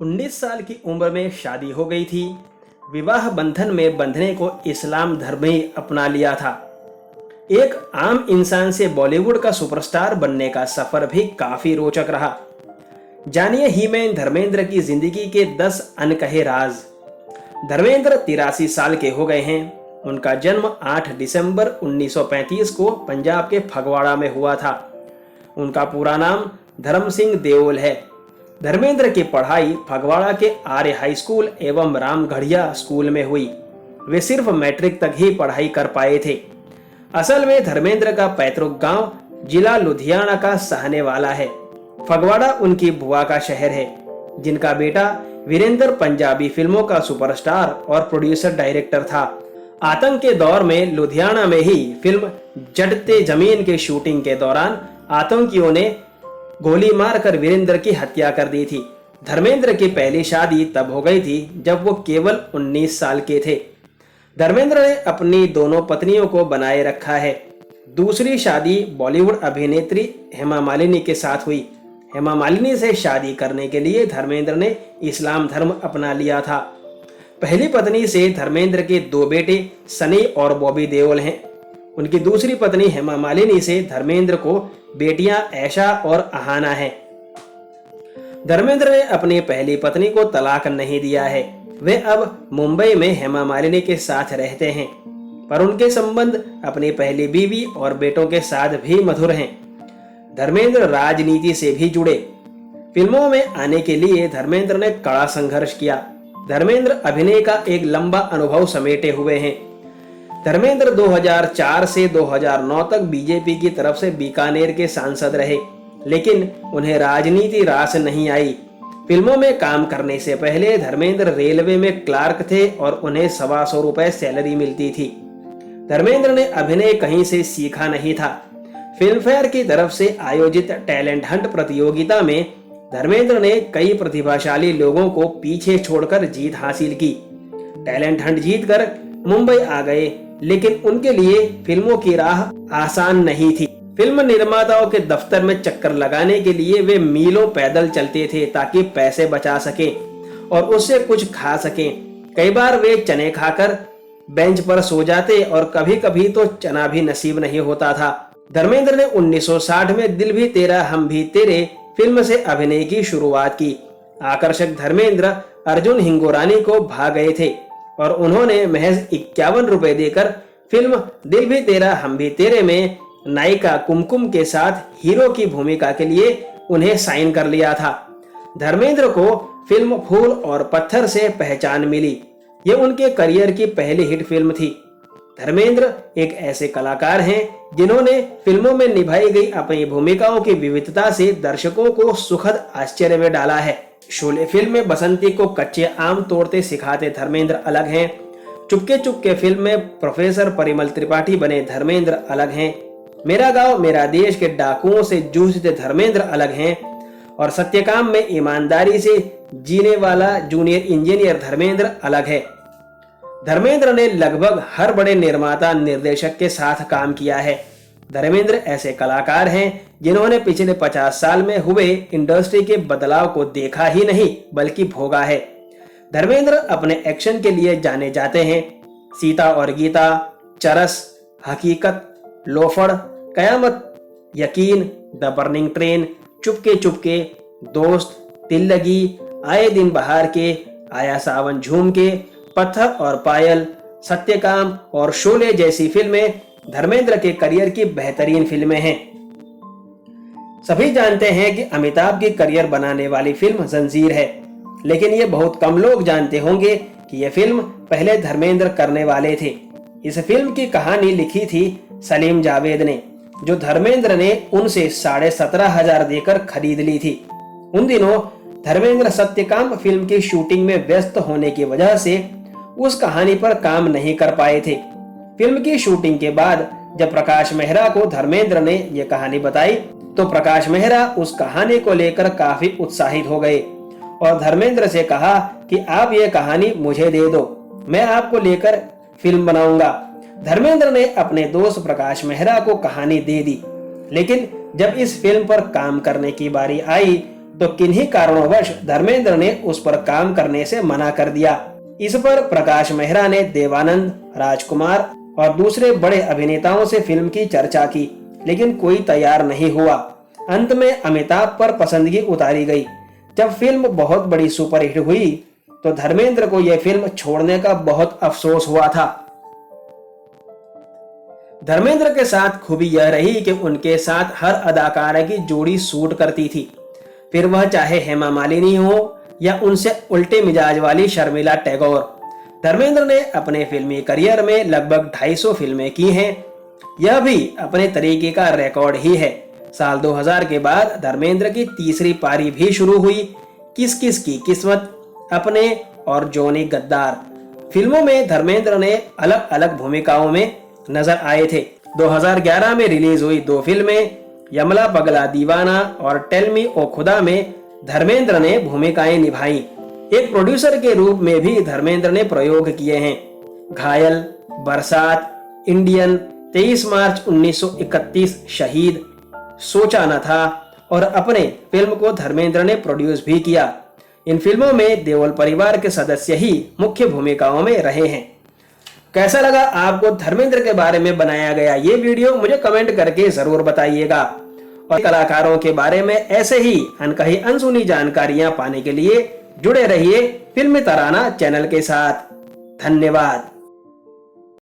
19 साल की उम्र में शादी हो गई थी। विवाह बंधन में बंधने को इस्लाम धर्म ही अपना लिया था। एक आम इंसान से बॉलीवुड का सुपरस्टार बनने का सफर भी काफी रोचक रहा। जानिए हीमैन धर्मेंद्र की जिंदगी के 10 अनकहे राज। धर्मेंद्र 83 साल के हो गए हैं। उनका जन्म 8 दिसंबर 1935 को पंजाब के फगवाड़ा में हुआ था। उनका पूरा नाम धर्म सिंह देओल है। धर्मेंद्र की पढ़ाई फगवाड़ा के आर्य हाई स्कूल एवं रामगढ़िया स्कूल में हुई। वे सिर्फ मैट्रिक तक ही पढ़ाई कर पाए थे। असल में धर्मेंद्र का पैतृक गांव जिला लुधियाना का सहने वाला है। फगवाड़ा उनकी बुआ का शहर है, जिनका बेटा वीरेंद्र पंजाबी फिल्मों का सुपरस्टार और प्रोड्यूसर डायरेक्टर था। आतंक के दौर में लुधियाना में ही फिल्म जड़ते जमीन के शूटिंग के दौरान आतंकियों ने गोली मारकर वीरेंद्र की हत्या कर दी थी। धर्मेंद्र की पहली शादी तब हो गई थी जब वो केवल 19 साल के थे। धर्मेंद्र ने अपनी दोनों पत्नियों को बनाए रखा है। दूसरी शादी बॉलीवुड अभिनेत्री हेमा मालिनी के साथ हुई। हेमा मालिनी से शादी करने के लिए धर्मेंद्र ने इस्लाम धर्म अपना लिया था। पहली पत्नी से धर्मेंद्र के 2 बेटे सनी और बॉबी देओल हैं। उनकी दूसरी पत्नी हेमा मालिनी से धर्मेंद्र को बेटियां ऐशा और अहाना हैं। धर्मेंद्र ने अपनी पहली पत्नी को तलाक नहीं दिया है। वे अब मुंबई में हेमा मालिनी के साथ रहते हैं, पर उनके संबंध अपनी पहली बीवी और बेटों के साथ भी मधुर हैं। धर्मेंद्र राजनीति से भी जुड़े। फिल्मों में आने के लिए धर्मेंद्र ने कड़ा संघर्ष किया। धर्मेंद्र अभिनय का एक लंबा अनुभव समेटे हुए हैं। धर्मेंद्र 2004 से 2009 तक बीजेपी की तरफ से बीकानेर के सांसद रहे, लेकिन उन्हें राजनीति रास नहीं आई। फिल्मों में काम करने से पहले धर्मेंद्र रेलवे में क्लार्क थे और उन्हें 125 रुपए सैलरी मिलती थी। धर्मेंद्र ने अभिनय कहीं से सीखा नहीं था। फिल्मफेयर की तरफ से आयोजित टैलेंट हंट प्रतियोगिता में धर्मेंद्र ने कई प्रतिभाशाली लोगों को पीछे छोड़कर जीत हासिल की। टैलेंट हंट जीतकर मुंबई आ गए, लेकिन उनके लिए फिल्मों की राह आसान नहीं थी। फिल्म निर्माताओं के दफ्तर में चक्कर लगाने के लिए वे मीलों पैदल चलते थे ताकि पैसे बचा सकें और उससे कुछ खा सकें। कई बार वे चने खाकर बेंच पर सो जाते और कभी कभी तो चना भी नसीब नहीं होता था। धर्मेंद्र ने 1960 में दिल भी तेरा हम भी तेरे फिल्म से अभिनय की शुरुआत की। आकर्षक धर्मेंद्र अर्जुन हिंगोरानी को भा गए थे और उन्होंने महज 51 रुपए देकर फिल्म दिल भी तेरा हम भी तेरे में नायिका कुमकुम के साथ हीरो की भूमिका के लिए उन्हें साइन कर लिया था। धर्मेंद्र को फिल्म फूल और पत्थर से पहचान मिली। ये उनके करियर की पहली हिट फिल्म थी। धर्मेंद्र एक ऐसे कलाकार हैं जिन्होंने फिल्मों में निभाई गई अपनी भूमिकाओं की विविधता से दर्शकों को सुखद आश्चर्य में डाला है। शोले फिल्म में बसंती को कच्चे आम तोड़ते सिखाते धर्मेंद्र अलग हैं। चुपके चुपके फिल्म में प्रोफेसर परिमल त्रिपाठी बने धर्मेंद्र अलग हैं। मेरा गांव मेरा देश के डाकुओं से जूझते धर्मेंद्र अलग हैं और सत्यकाम में ईमानदारी से जीने वाला जूनियर इंजीनियर धर्मेंद्र अलग है। धर्मेंद्र ने लगभग हर बड़े निर्माता निर्देशक के साथ काम किया है। धर्मेंद्र ऐसे कलाकार हैं जिन्होंने पिछले 50 साल में हुए इंडस्ट्री के बदलाव को देखा ही नहीं बल्कि भोगा है। धर्मेंद्र अपने एक्शन के लिए जाने जाते हैं। सीता और गीता, चरस, हकीकत, लोफड़, कयामत, यकीन, the burning train, Chupke Chupke, दोस्त, दिल लगी, आए दिन बहार के, आया सावन झूम के, पत्थर और पायल, सत्यकाम और शोले जैसी फिल्में धर्मेंद्र के करियर की बेहतरीन फिल्में हैं। सभी जानते हैं कि अमिताभ की करियर बनाने वाली फिल्म जंजीर है, लेकिन ये बहुत कम लोग जानते होंगे कि यह फिल्म पहले धर्मेंद्र करने वाले थे। इस फिल्म की कहानी लिखी थी सलीम जावेद ने, जो धर्मेंद्र ने उनसे 17,500 देकर खरीद ली थी। उन दिनों धर्मेंद्र सत्यकाम फिल्म की शूटिंग में व्यस्त होने की वजह से उस कहानी पर काम नहीं कर पाए थे। फिल्म की शूटिंग के बाद जब प्रकाश मेहरा को धर्मेंद्र ने यह कहानी बताई तो प्रकाश मेहरा उस कहानी को लेकर काफी उत्साहित हो गए और धर्मेंद्र से कहा कि आप ये कहानी मुझे दे दो, मैं आपको लेकर फिल्म बनाऊंगा। धर्मेंद्र ने अपने दोस्त प्रकाश मेहरा को कहानी दे दी, लेकिन जब इस फिल्म पर काम करने की बारी आई तो किन्हीं कारणोंवश धर्मेंद्र ने उस पर काम करने से मना कर दिया। इस पर प्रकाश मेहरा ने देवानंद, राजकुमार और दूसरे बड़े अभिनेताओं से फिल्म की चर्चा की, लेकिन कोई तैयार नहीं हुआ। अंत में अमिताभ पर पसंदगी उतारी गई। जब फिल्म बहुत बड़ी सुपरहिट हुई तो धर्मेंद्र को यह फिल्म छोड़ने का बहुत अफसोस हुआ था। धर्मेंद्र के साथ खूबी यह रही कि उनके साथ हर अदाकारा की जोड़ी सूट करती थी, फिर वह चाहे हेमा मालिनी हो या उनसे उल्टे मिजाज वाली शर्मिला टैगोर। धर्मेंद्र ने अपने फिल्मी करियर में लगभग 250 फिल्में की हैं। यह भी अपने तरीके का रिकॉर्ड ही है। साल 2000 के बाद धर्मेंद्र की तीसरी पारी भी शुरू हुई। किस किस की किस्मत, अपने और जॉनी गद्दार फिल्मों में धर्मेंद्र ने अलग अलग भूमिकाओं में नजर आए थे। 2011 में रिलीज हुई 2 फिल्में यमला पगला दीवाना और टेल मी ओ खुदा में धर्मेंद्र ने भूमिकाएं निभाई। एक प्रोड्यूसर के रूप में भी धर्मेंद्र ने प्रयोग किए हैं। घायल, बरसात, इंडियन, 23 मार्च 1931, शहीद, सोचा न था और अपने फिल्म को धर्मेंद्र ने प्रोड्यूस भी किया। इन फिल्मों में देओल परिवार के सदस्य ही मुख्य भूमिकाओं में रहे हैं। कैसा लगा आपको धर्मेंद्र के बारे में बनाया गया ये वीडियो, मुझे कमेंट करके जरूर बताइएगा। और कलाकारों के बारे में ऐसे ही अनकही अनसुनी जानकारियां पाने के लिए जुड़े रहिए फिल्मी तराना चैनल के साथ। धन्यवाद।